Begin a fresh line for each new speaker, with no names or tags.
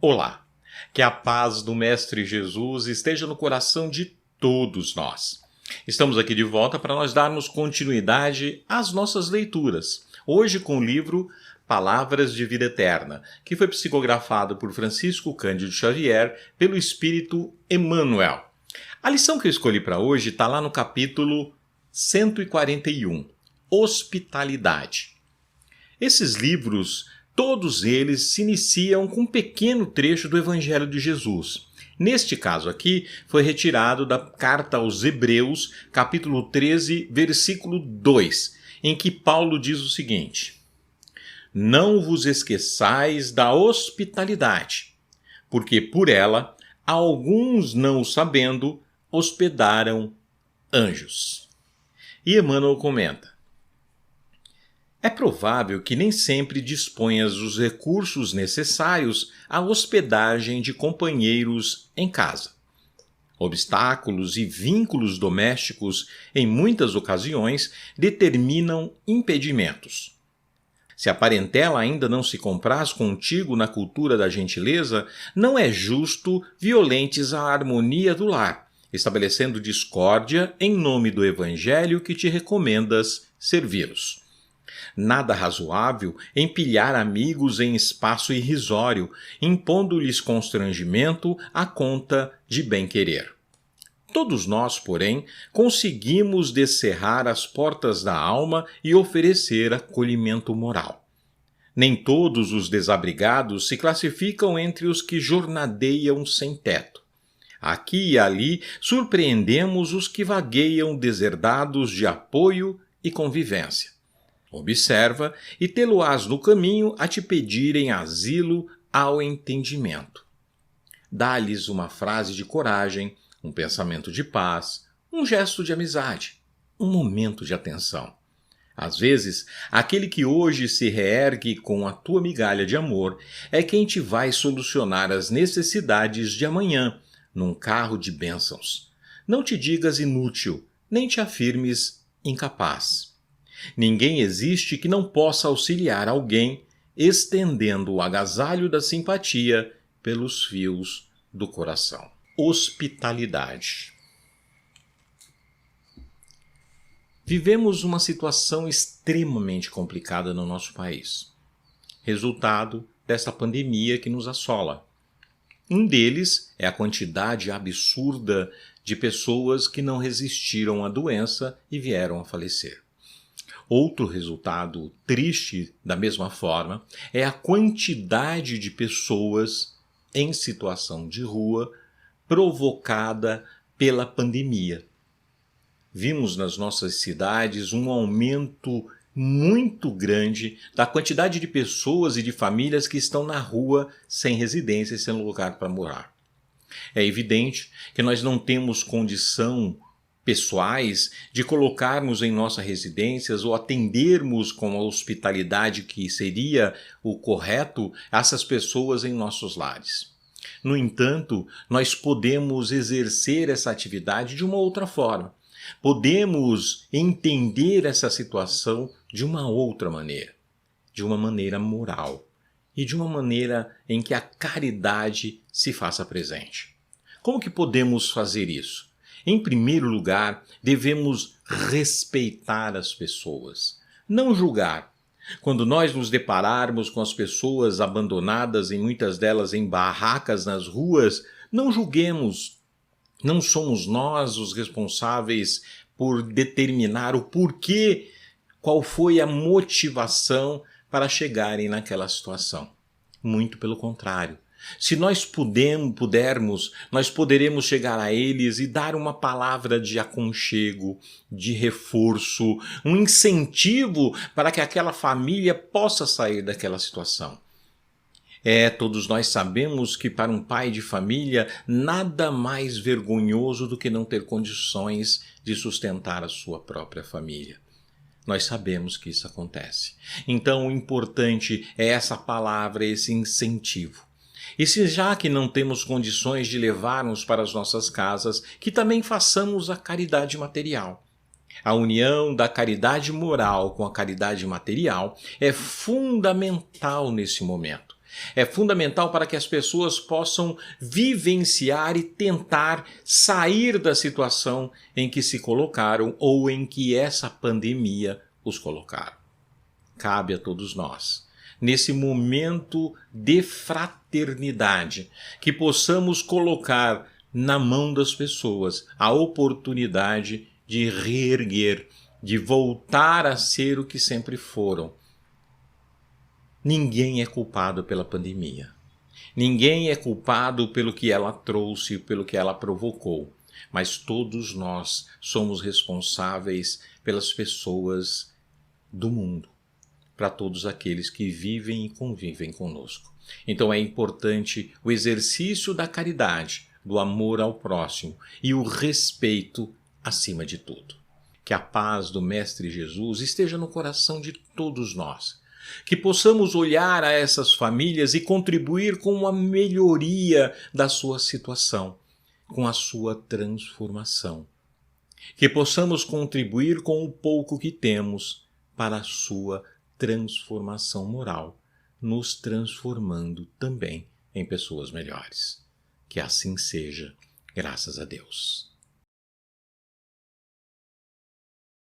Olá, que a paz do Mestre Jesus esteja no coração de todos nós. Estamos aqui de volta para nós darmos continuidade às nossas leituras, hoje com o livro Palavras de Vida Eterna, que foi psicografado por Francisco Cândido Xavier pelo Espírito Emmanuel. A lição que eu escolhi para hoje está lá no capítulo 141, Hospitalidade. Esses livros, todos eles se iniciam com um pequeno trecho do Evangelho de Jesus. Neste caso aqui, foi retirado da Carta aos Hebreus, capítulo 13, versículo 2, em que Paulo diz o seguinte: Não vos esqueçais da hospitalidade, porque por ela, alguns não o sabendo, hospedaram anjos. E Emmanuel comenta: É provável que nem sempre disponhas dos recursos necessários à hospedagem de companheiros em casa. Obstáculos e vínculos domésticos, em muitas ocasiões, determinam impedimentos. Se a parentela ainda não se compraz contigo na cultura da gentileza, não é justo violentes a harmonia do lar, estabelecendo discórdia em nome do Evangelho que te recomendas servi-los. Nada razoável empilhar amigos em espaço irrisório, impondo-lhes constrangimento à conta de bem-querer. Todos nós, porém, conseguimos descerrar as portas da alma e oferecer acolhimento moral. Nem todos os desabrigados se classificam entre os que jornadeiam sem teto. Aqui e ali surpreendemos os que vagueiam deserdados de apoio e convivência. Observa e tê-lo-ás no caminho a te pedirem asilo ao entendimento. Dá-lhes uma frase de coragem, um pensamento de paz, um gesto de amizade, um momento de atenção. Às vezes, aquele que hoje se reergue com a tua migalha de amor é quem te vai solucionar as necessidades de amanhã, num carro de bênçãos. Não te digas inútil, nem te afirmes incapaz. Ninguém existe que não possa auxiliar alguém, estendendo o agasalho da simpatia pelos fios do coração. Hospitalidade. Vivemos uma situação extremamente complicada no nosso país, resultado desta pandemia que nos assola. Um deles é a quantidade absurda de pessoas que não resistiram à doença e vieram a falecer. Outro resultado triste, da mesma forma, é a quantidade de pessoas em situação de rua provocada pela pandemia. Vimos nas nossas cidades um aumento muito grande da quantidade de pessoas e de famílias que estão na rua sem residência e sem lugar para morar. É evidente que nós não temos condição pessoais de colocarmos em nossas residências ou atendermos com a hospitalidade que seria o correto essas pessoas em nossos lares. No entanto, nós podemos exercer essa atividade de uma outra forma. Podemos entender essa situação de uma outra maneira, de uma maneira moral e de uma maneira em que a caridade se faça presente. Como que podemos fazer isso? Em primeiro lugar, devemos respeitar as pessoas, não julgar. Quando nós nos depararmos com as pessoas abandonadas, e muitas delas em barracas nas ruas, não julguemos. Não somos nós os responsáveis por determinar o porquê, qual foi a motivação para chegarem naquela situação. Muito pelo contrário. Se nós pudermos, nós poderemos chegar a eles e dar uma palavra de aconchego, de reforço, um incentivo para que aquela família possa sair daquela situação. Todos nós sabemos que para um pai de família, nada mais vergonhoso do que não ter condições de sustentar a sua própria família. Nós sabemos que isso acontece. Então, o importante é essa palavra, esse incentivo. E se já que não temos condições de levarmos para as nossas casas, que também façamos a caridade material. A união da caridade moral com a caridade material é fundamental nesse momento. É fundamental para que as pessoas possam vivenciar e tentar sair da situação em que se colocaram ou em que essa pandemia os colocaram. Cabe a todos nós, nesse momento de fraternidade, que possamos colocar na mão das pessoas a oportunidade de reerguer, de voltar a ser o que sempre foram. Ninguém é culpado pela pandemia. Ninguém é culpado pelo que ela trouxe, pelo que ela provocou. Mas todos nós somos responsáveis pelas pessoas do mundo, para todos aqueles que vivem e convivem conosco. Então é importante o exercício da caridade, do amor ao próximo e o respeito acima de tudo. Que a paz do Mestre Jesus esteja no coração de todos nós. Que possamos olhar a essas famílias e contribuir com uma melhoria da sua situação, com a sua transformação. Que possamos contribuir com o pouco que temos para a sua transformação moral, nos transformando também em pessoas melhores. Que assim seja, graças a Deus.